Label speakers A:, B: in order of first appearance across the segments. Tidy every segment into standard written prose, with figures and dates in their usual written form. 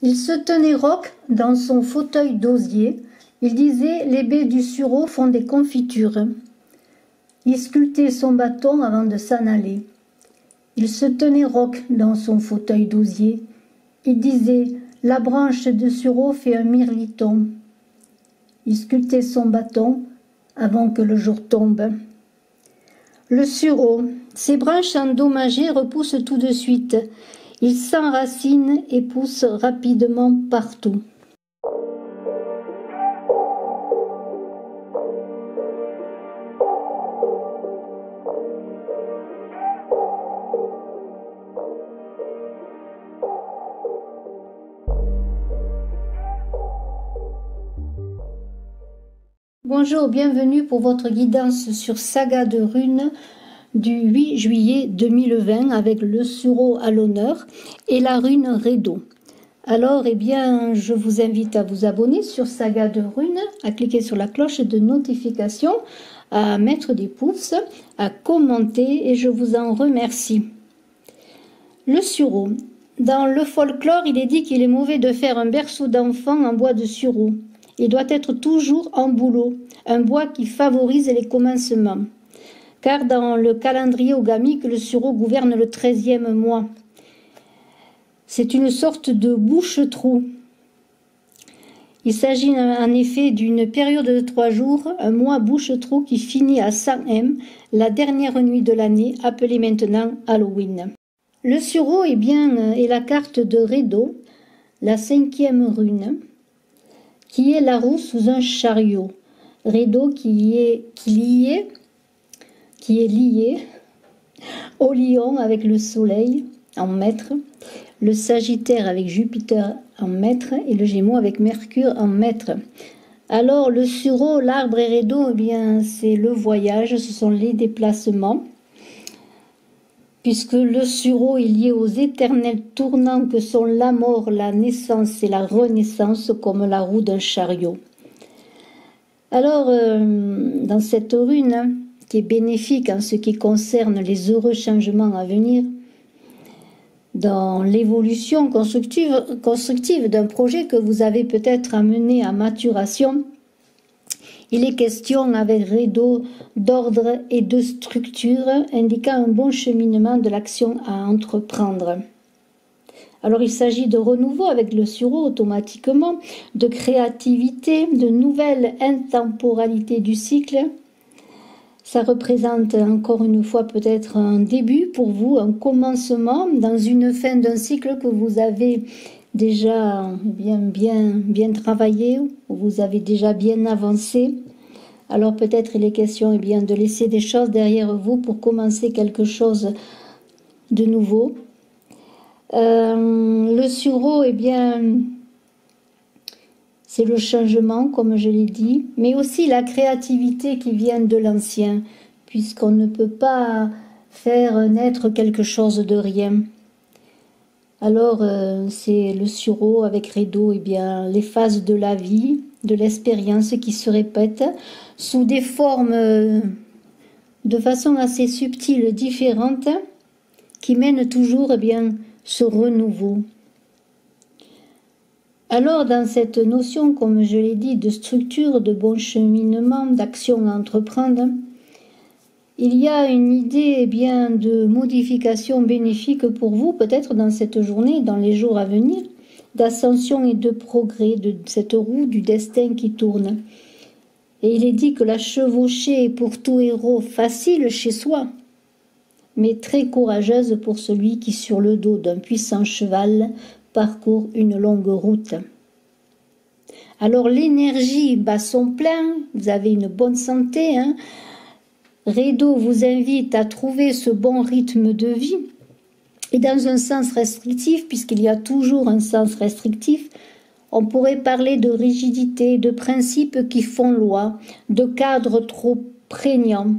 A: Il se tenait roc dans son fauteuil d'osier. Il disait: les baies du sureau font des confitures. Il sculptait son bâton avant de s'en aller. Il se tenait roc dans son fauteuil d'osier. Il disait: la branche de sureau fait un mirliton. Il sculptait son bâton avant que le jour tombe. Le sureau, ses branches endommagées repoussent tout de suite. Il s'enracine et pousse rapidement partout. Bonjour, bienvenue pour votre guidance sur Saga de Runes du 8 juillet 2020 avec le sureau à l'honneur et la rune Redo. Alors, je vous invite à vous abonner sur Saga de Runes, à cliquer sur la cloche de notification, à mettre des pouces, à commenter et je vous en remercie. Le sureau. Dans le folklore, il est dit qu'il est mauvais de faire un berceau d'enfant en bois de sureau. Il doit être toujours en bouleau, un bois qui favorise les commencements. Car dans le calendrier ogamique, le sureau gouverne le 13e mois. C'est une sorte de bouche-trou. Il s'agit en effet d'une période de 3 jours, un mois bouche-trou qui finit à 100 M, la dernière nuit de l'année, appelée maintenant Halloween. Le sureau est la carte de Redo, la 5e rune, qui est la roue sous un chariot. Redo qui est lié au lion avec le soleil en maître, le sagittaire avec Jupiter en maître et le gémeau avec Mercure en maître. Alors le sureau, l'arbre et Redo, c'est le voyage, ce sont les déplacements, puisque le sureau est lié aux éternels tournants que sont la mort, la naissance et la renaissance, comme la roue d'un chariot. Alors, dans cette rune, qui est bénéfique en ce qui concerne les heureux changements à venir, dans l'évolution constructive d'un projet que vous avez peut-être amené à maturation, il est question avec Redo d'ordre et de structure, indiquant un bon cheminement de l'action à entreprendre. Alors il s'agit de renouveau avec le sureau automatiquement, de créativité, de nouvelle intemporalité du cycle. Ça représente encore une fois peut-être un début pour vous, un commencement dans une fin d'un cycle que vous avez déjà bien travaillé, où vous avez déjà bien avancé. Alors peut-être il est question de laisser des choses derrière vous pour commencer quelque chose de nouveau. Le sureau, c'est le changement, comme je l'ai dit, mais aussi la créativité qui vient de l'ancien, puisqu'on ne peut pas faire naître quelque chose de rien. Alors, c'est le sureau avec Redo, les phases de la vie, de l'expérience qui se répètent sous des formes de façon assez subtile, différentes, qui mènent toujours ce renouveau. Alors, dans cette notion, comme je l'ai dit, de structure, de bon cheminement, d'action à entreprendre, il y a une idée de modification bénéfique pour vous, peut-être dans cette journée, dans les jours à venir, d'ascension et de progrès de cette roue du destin qui tourne. Et il est dit que la chevauchée est pour tout héros facile chez soi, mais très courageuse pour celui qui, sur le dos d'un puissant cheval, parcourt une longue route. Alors l'énergie bat son plein, vous avez une bonne santé, Redo vous invite à trouver ce bon rythme de vie, et dans un sens restrictif, puisqu'il y a toujours un sens restrictif, on pourrait parler de rigidité, de principes qui font loi, de cadres trop prégnants,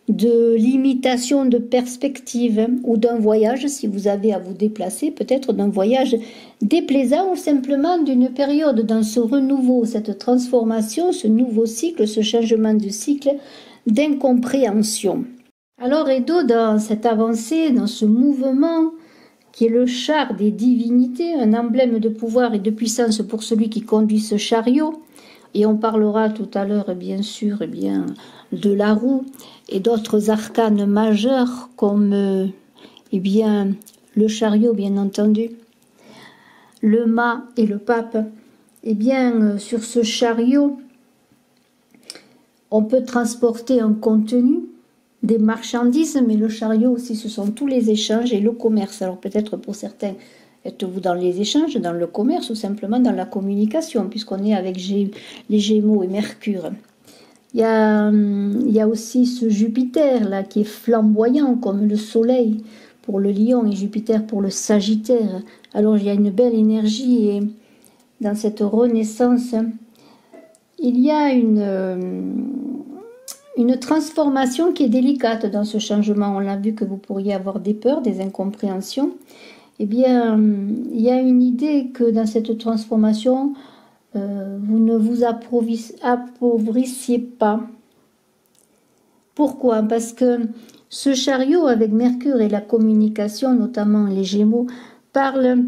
A: de limitation de perspective ou d'un voyage, si vous avez à vous déplacer, peut-être d'un voyage déplaisant ou simplement d'une période dans ce renouveau, cette transformation, ce nouveau cycle, ce changement de cycle d'incompréhension. Alors Redo, dans cette avancée, dans ce mouvement qui est le char des divinités, un emblème de pouvoir et de puissance pour celui qui conduit ce chariot. Et on parlera tout à l'heure, bien sûr, de la roue et d'autres arcanes majeurs comme le chariot, bien entendu, le mât et le pape. Sur ce chariot, on peut transporter un contenu, des marchandises, mais le chariot aussi, ce sont tous les échanges et le commerce. Alors peut-être pour certains, êtes-vous dans les échanges, dans le commerce ou simplement dans la communication, puisqu'on est avec les Gémeaux et Mercure. Il y a aussi ce Jupiter là qui est flamboyant comme le soleil pour le lion et Jupiter pour le Sagittaire. Alors il y a une belle énergie et dans cette renaissance, il y a une transformation qui est délicate dans ce changement. On l'a vu que vous pourriez avoir des peurs, des incompréhensions. Il y a une idée que dans cette transformation, vous ne vous appauvrissez pas. Pourquoi? Parce que ce chariot avec Mercure et la communication, notamment les Gémeaux, parle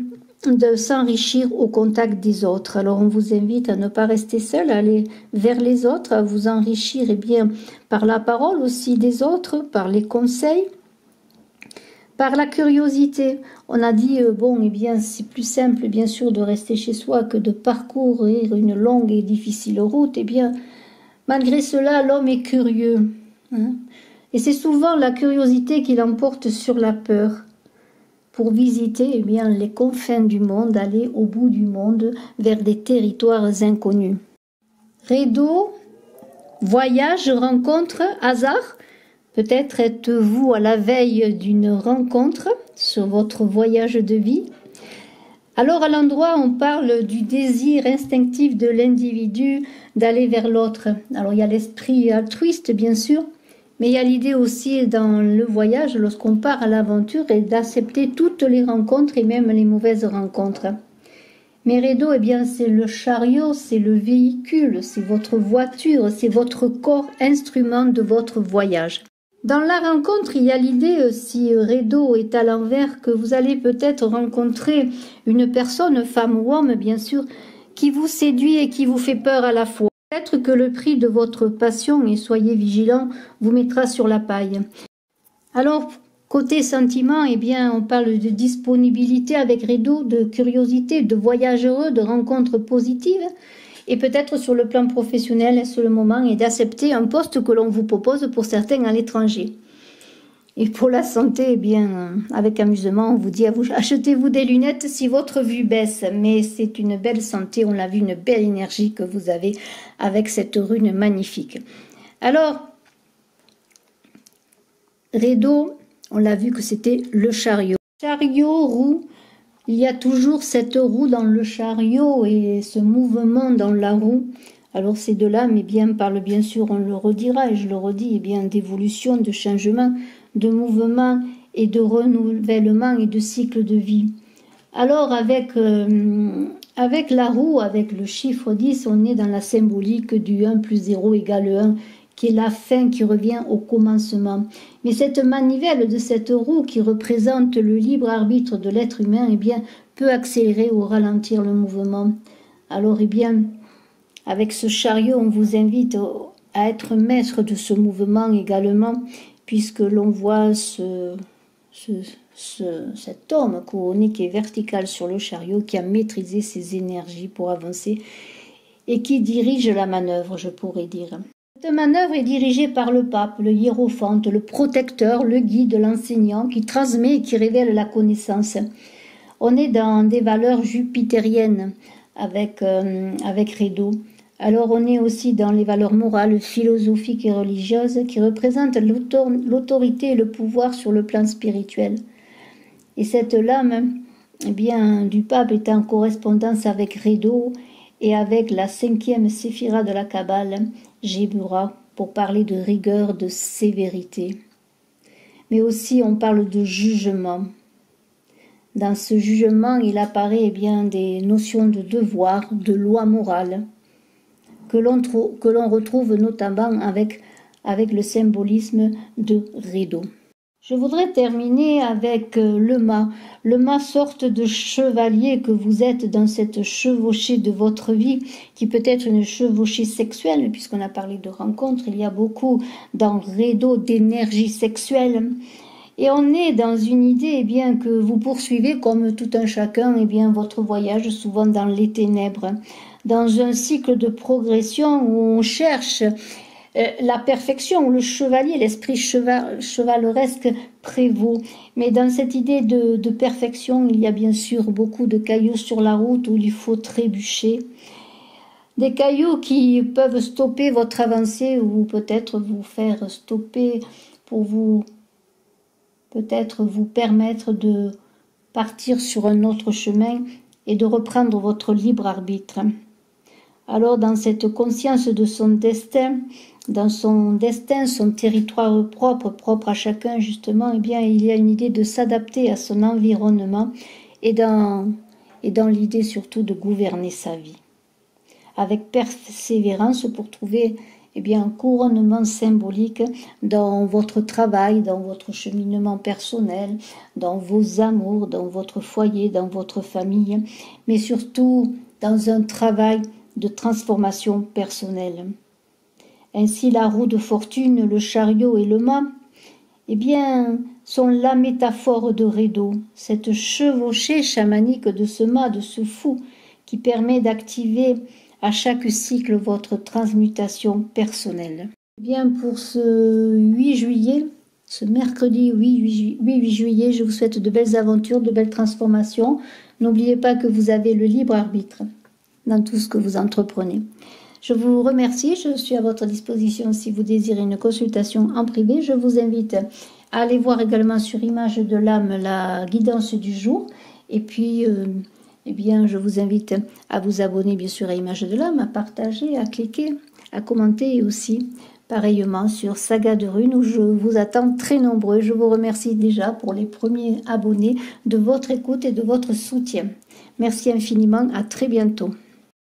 A: de s'enrichir au contact des autres. Alors on vous invite à ne pas rester seul, à aller vers les autres, à vous enrichir par la parole aussi des autres, par les conseils, par la curiosité. On a dit, c'est plus simple bien sûr de rester chez soi que de parcourir une longue et difficile route. Malgré cela, l'homme est curieux. Et c'est souvent la curiosité qui l'emporte sur la peur. Pour visiter les confins du monde, aller au bout du monde, vers des territoires inconnus. Rideau, voyage, rencontre, hasard. Peut-être êtes-vous à la veille d'une rencontre sur votre voyage de vie. Alors à l'endroit, on parle du désir instinctif de l'individu d'aller vers l'autre. Alors il y a l'esprit altruiste, bien sûr, mais il y a l'idée aussi dans le voyage, lorsqu'on part à l'aventure, et d'accepter toutes les rencontres et même les mauvaises rencontres. Mais Rideau, c'est le chariot, c'est le véhicule, c'est votre voiture, c'est votre corps, instrument de votre voyage. Dans la rencontre, il y a l'idée, si Rideau est à l'envers, que vous allez peut-être rencontrer une personne, femme ou homme, bien sûr, qui vous séduit et qui vous fait peur à la fois. Peut-être que le prix de votre passion, et soyez vigilants, vous mettra sur la paille. Alors, côté sentiment, on parle de disponibilité avec Rideau, de curiosité, de voyage heureux, de rencontres positives. Et peut-être sur le plan professionnel, c'est le moment et d'accepter un poste que l'on vous propose pour certains à l'étranger. Et pour la santé, avec amusement, on vous dit achetez-vous des lunettes si votre vue baisse. Mais c'est une belle santé, on l'a vu, une belle énergie que vous avez avec cette rune magnifique. Alors, Rideau, on l'a vu que c'était le chariot. Chariot, roue, il y a toujours cette roue dans le chariot et ce mouvement dans la roue. Alors ces deux-là, parlent bien sûr, on le redira et je le redis, d'évolution, de changement, de mouvement et de renouvellement et de cycle de vie. Alors avec la roue, avec le chiffre 10, on est dans la symbolique du 1 plus 0 égale 1, qui est la fin qui revient au commencement. Mais cette manivelle de cette roue qui représente le libre arbitre de l'être humain, peut accélérer ou ralentir le mouvement. Alors, avec ce chariot, on vous invite à être maître de ce mouvement également, puisque l'on voit cet homme couronné qui est vertical sur le chariot, qui a maîtrisé ses énergies pour avancer et qui dirige la manœuvre, je pourrais dire. Cette manœuvre est dirigée par le pape, le hiérophante, le protecteur, le guide, l'enseignant, qui transmet et qui révèle la connaissance. On est dans des valeurs jupitériennes avec Rideau. Alors on est aussi dans les valeurs morales, philosophiques et religieuses qui représentent l'autorité et le pouvoir sur le plan spirituel. Et cette lame du pape est en correspondance avec Rideau et avec la 5e séphira de la Kabbale, Jébura, pour parler de rigueur, de sévérité. Mais aussi on parle de jugement. Dans ce jugement, il apparaît des notions de devoir, de loi morale, que l'on retrouve notamment avec le symbolisme de Rideau. Je voudrais terminer avec le mât. Le mât, sorte de chevalier que vous êtes dans cette chevauchée de votre vie, qui peut être une chevauchée sexuelle, puisqu'on a parlé de rencontres, il y a beaucoup dans Rédo d'énergie sexuelle. Et on est dans une idée bien, que vous poursuivez, comme tout un chacun, bien, votre voyage, souvent dans les ténèbres, dans un cycle de progression où on cherche la perfection, le chevalier, l'esprit chevaleresque prévaut. Mais dans cette idée de perfection, il y a bien sûr beaucoup de cailloux sur la route où il faut trébucher. Des cailloux qui peuvent stopper votre avancée ou peut-être vous faire stopper pour vous, peut-être vous permettre de partir sur un autre chemin et de reprendre votre libre arbitre. Alors dans cette conscience de son destin, son territoire propre à chacun justement, il y a une idée de s'adapter à son environnement et dans l'idée surtout de gouverner sa vie. Avec persévérance pour trouver un couronnement symbolique dans votre travail, dans votre cheminement personnel, dans vos amours, dans votre foyer, dans votre famille, mais surtout dans un travail de transformation personnelle. Ainsi, la roue de fortune, le chariot et le mât, sont la métaphore de Rédo, cette chevauchée chamanique de ce mât, de ce fou, qui permet d'activer à chaque cycle votre transmutation personnelle. Pour ce 8 juillet, ce mercredi 8 juillet, je vous souhaite de belles aventures, de belles transformations. N'oubliez pas que vous avez le libre arbitre dans tout ce que vous entreprenez. Je vous remercie, je suis à votre disposition si vous désirez une consultation en privé. Je vous invite à aller voir également sur Image de l'âme la guidance du jour. Et puis, je vous invite à vous abonner bien sûr à Image de l'âme, à partager, à cliquer, à commenter et aussi pareillement sur Saga de Runes où je vous attends très nombreux. Je vous remercie déjà pour les premiers abonnés de votre écoute et de votre soutien. Merci infiniment, à très bientôt.